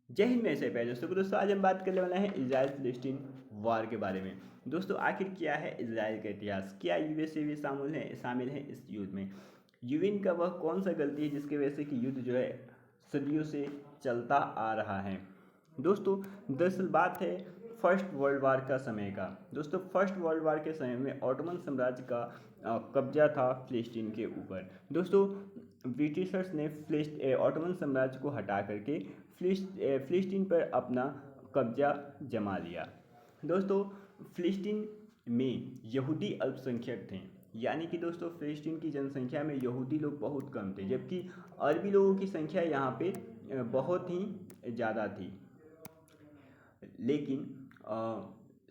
जय हिंद। मेरे से पहले दोस्तों आज हम बात करने वाले हैं इजराइल फिलिस्तीन वार के बारे में। दोस्तों आखिर क्या है इजराइल का इतिहास, क्या यूएसए भी शामिल है इस युद्ध में। यूएन का वह कौन सा गलती है जिसकी वजह से कि युद्ध जो है सदियों से चलता आ रहा है। दोस्तों दरअसल बात है फर्स्ट वर्ल्ड वार का समय का। दोस्तों फर्स्ट वर्ल्ड वार के समय में ऑटोमन साम्राज्य का कब्जा था फिलिस्तीन के ऊपर। दोस्तों ब्रिटिशर्स ने ऑटोमन साम्राज्य को हटा करके फिलिस्तीन पर अपना कब्जा जमा लिया। दोस्तों फिलिस्तीन में यहूदी अल्पसंख्यक थे, यानी कि दोस्तों फिलिस्तीन की जनसंख्या में यहूदी लोग बहुत कम थे, जबकि अरबी लोगों की संख्या यहाँ पे बहुत ही ज़्यादा थी। लेकिन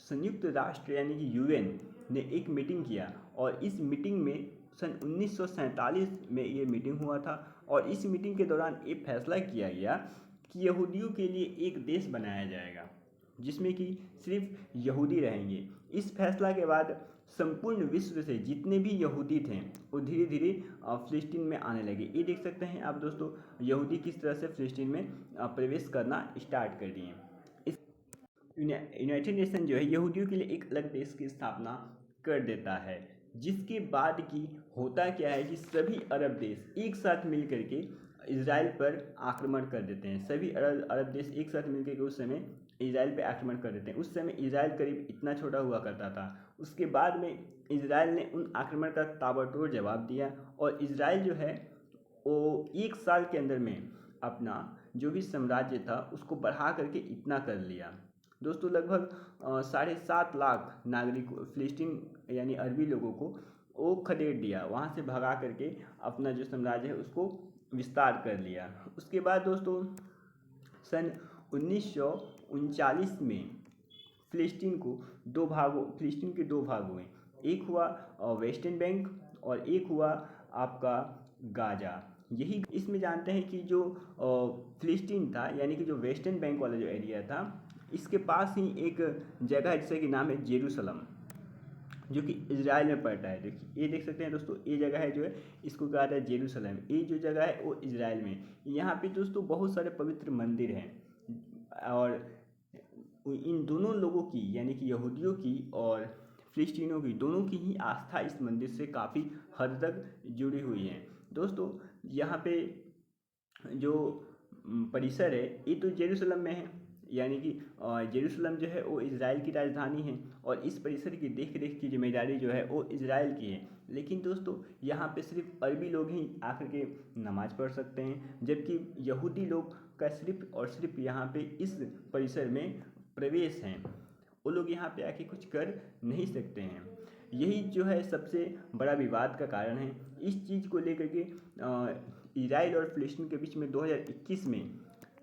संयुक्त राष्ट्र यानी कि यूएन ने एक मीटिंग किया और इस मीटिंग में सन 1947 में ये मीटिंग हुआ था और इस मीटिंग के दौरान ये फैसला किया गया कि यहूदियों के लिए एक देश बनाया जाएगा जिसमें कि सिर्फ यहूदी रहेंगे। इस फैसला के बाद संपूर्ण विश्व से जितने भी यहूदी थे वो धीरे धीरे फिलिस्तीन में आने लगे। ये देख सकते हैं आप दोस्तों, यहूदी किस तरह से फिलिस्तीन में प्रवेश करना स्टार्ट कर दिए। इस यूनाइटेड नेशन जो है यहूदियों के लिए एक अलग देश की स्थापना कर देता है, जिसके बाद की होता क्या है कि सभी अरब देश एक साथ मिल करके इसराइल पर आक्रमण कर देते हैं। सभी अरब देश एक साथ मिल करके उस समय इसराइल पर आक्रमण कर देते हैं। उस समय इसराइल करीब इतना छोटा हुआ करता था। उसके बाद में इसराइल ने उन आक्रमण का ताबड़तोड़ जवाब दिया और इसराइल जो है वो एक साल के अंदर में अपना जो भी साम्राज्य था उसको बढ़ा करके इतना कर लिया। दोस्तों लगभग 7.5 लाख नागरिक फिलिस्तीन यानी अरबी लोगों को वो खदेड़ दिया, वहाँ से भगा करके अपना जो साम्राज्य है उसको विस्तार कर लिया। उसके बाद दोस्तों सन 1939 में फिलिस्तीन के दो भाग हुए। एक हुआ वेस्टर्न बैंक और एक हुआ आपका गाजा। यही इसमें जानते हैं कि जो फिलिस्तीन था यानी कि जो वेस्टर्न बैंक वाला जो एरिया था, इसके पास ही एक जगह है जिसका कि नाम है जेरूसलम, जो कि इजराइल में पड़ता है। देखिए ये देख सकते हैं दोस्तों, ये जगह है जो है इसको कहा जाता है जेरूसलम। ये जो जगह है वो इजराइल में। यहाँ पे दोस्तों बहुत सारे पवित्र मंदिर हैं और इन दोनों लोगों की यानी कि यहूदियों की और फिलिस्तीनियों की दोनों की ही आस्था इस मंदिर से काफ़ी हद तक जुड़ी हुई है। दोस्तों यहाँ पे जो परिसर है ये तो जेरूसलम में है, यानी कि जेरूसलम जो है वो इजराइल की राजधानी है और इस परिसर की देख रेख की जिम्मेदारी जो है वो इजराइल की है। लेकिन दोस्तों यहाँ पे सिर्फ अरबी लोग ही आकर के नमाज पढ़ सकते हैं, जबकि यहूदी लोग का सिर्फ और सिर्फ यहाँ पे इस परिसर में प्रवेश है। वो लोग यहाँ पे आके कुछ कर नहीं सकते हैं। यही जो है सबसे बड़ा विवाद का कारण है। इस चीज़ को लेकर के इजराइल और फिलिस्तीन के बीच में 2021 में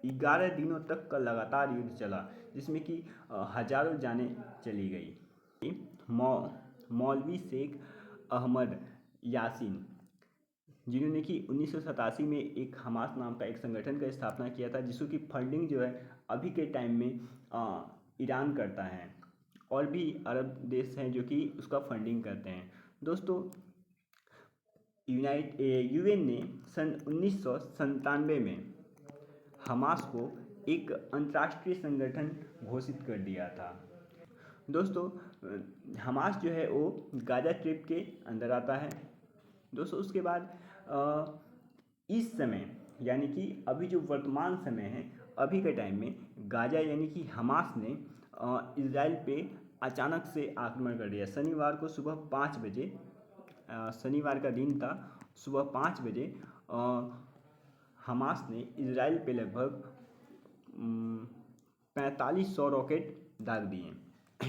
11 दिनों तक का लगातार युद्ध चला, जिसमें कि हजारों जानें चली गई। मौलवी शेख अहमद यासीन, जिन्होंने कि 1987 में एक हमास नाम का एक संगठन का स्थापना किया था, जिसको कि फंडिंग जो है अभी के टाइम में ईरान करता है और भी अरब देश हैं जो कि उसका फंडिंग करते हैं। दोस्तों यूएन ने सन 1997 में हमास को एक अंतर्राष्ट्रीय संगठन घोषित कर दिया था। दोस्तों हमास जो है वो गाजा स्ट्रिप के अंदर आता है। दोस्तों उसके बाद इस समय यानी कि अभी जो वर्तमान समय है, अभी के टाइम में गाजा यानी कि हमास ने इजराइल पे अचानक से आक्रमण कर दिया। शनिवार को सुबह 5 बजे, शनिवार का दिन था, सुबह 5 बजे हमास ने इजराइल पे लगभग 4500 रॉकेट दाग दिए।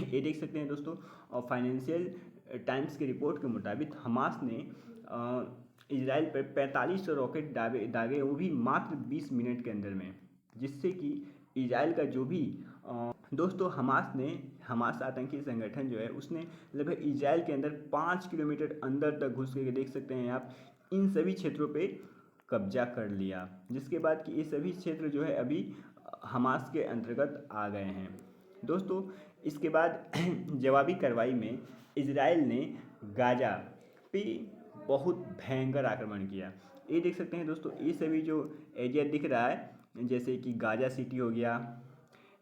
ये देख सकते हैं दोस्तों, और फाइनेंशियल टाइम्स की रिपोर्ट के मुताबिक हमास ने इजराइल पर 4500 रॉकेट दागे, वो भी मात्र 20 मिनट के अंदर में, जिससे कि इजराइल का जो भी दोस्तों हमास आतंकी संगठन जो है उसने लगभग इजराइल के अंदर 5 किलोमीटर अंदर तक घुस के देख सकते हैं आप, इन सभी क्षेत्रों पे कब्जा कर लिया, जिसके बाद कि ये सभी क्षेत्र जो है अभी हमास के अंतर्गत आ गए हैं। दोस्तों इसके बाद जवाबी कार्रवाई में इजराइल ने गाजा पे बहुत भयंकर आक्रमण किया। ये देख सकते हैं दोस्तों, ये सभी जो एरिया दिख रहा है जैसे कि गाज़ा सिटी हो गया,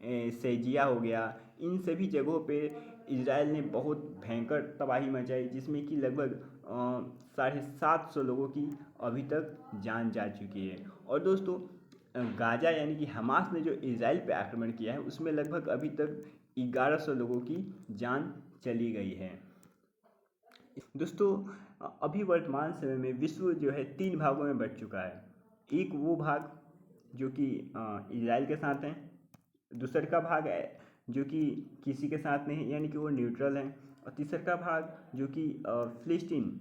सेजिया हो गया, इन सभी जगहों पे इजराइल ने बहुत भयंकर तबाही मचाई, जिसमें कि लगभग 750 लोगों की अभी तक जान जा चुकी है। और दोस्तों गाज़ा यानी कि हमास ने जो इजराइल पे आक्रमण किया है उसमें लगभग अभी तक 1100 लोगों की जान चली गई है। दोस्तों अभी वर्तमान समय में विश्व जो है 3 भागों में बँट चुका है। एक वो भाग जो कि इजराइल के साथ है, दूसर का भाग है जो कि किसी के साथ नहीं है यानी कि वो न्यूट्रल है, और तीसर का भाग जो कि फिलिस्तीन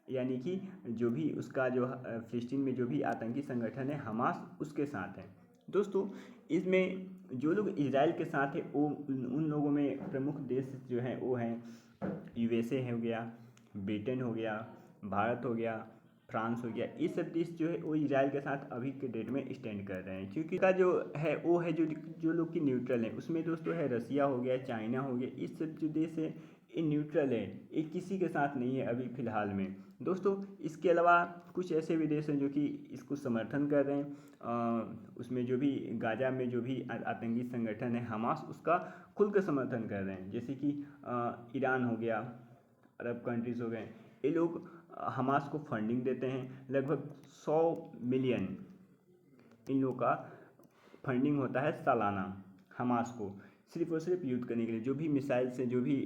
यानी कि जो भी उसका जो फिलिस्तीन में जो भी आतंकी संगठन है हमास, उसके साथ है। दोस्तों इसमें जो लोग इजराइल के साथ है वो उन लोगों में प्रमुख देश जो हैं वो हैं यूएसए हो गया, ब्रिटेन हो गया, भारत हो गया, फ्रांस हो गया। ये सब देश जो है वो इजराइल के साथ अभी के डेट में स्टैंड कर रहे हैं, क्योंकि का जो है वो है जो लोग की न्यूट्रल है। उसमें दोस्तों है रसिया हो गया, चाइना हो गया, इस सब जो देश है ये न्यूट्रल है, ये किसी के साथ नहीं है अभी फ़िलहाल में। दोस्तों इसके अलावा कुछ ऐसे भी देश हैं जो कि इसको समर्थन कर रहे हैं। उसमें जो भी गाज़ा में जो भी आतंकी संगठन है हमास, उसका खुल कर समर्थन कर रहे हैं। जैसे कि ईरान हो गया, अरब कंट्रीज़ हो गए, ये लोग हमास को फंडिंग देते हैं। लगभग 100 मिलियन इन लोगों का फंडिंग होता है सालाना हमास को, सिर्फ और सिर्फ युद्ध करने के लिए। जो भी मिसाइल से जो भी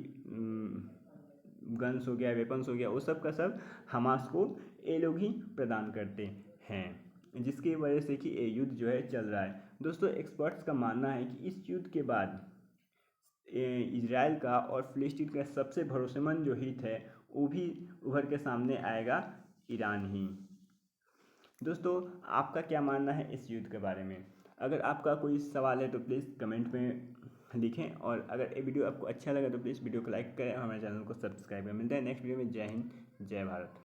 गन्स हो गया, वेपन्स हो गया, वो सब का सब हमास को ये लोग ही प्रदान करते हैं, जिसकी वजह से कि ये युद्ध जो है चल रहा है। दोस्तों एक्सपर्ट्स का मानना है कि इस युद्ध के बाद इजराइल का और फिलिस्तीन का सबसे भरोसेमंद जो हित है वो भी उभर के सामने आएगा, ईरान ही। दोस्तों आपका क्या मानना है इस युद्ध के बारे में? अगर आपका कोई सवाल है तो प्लीज़ कमेंट में लिखें, और अगर ये वीडियो आपको अच्छा लगा तो प्लीज़ वीडियो को लाइक करें और हमारे चैनल को सब्सक्राइब करें। मिलते हैं नेक्स्ट वीडियो में। जय हिंद, जय भारत।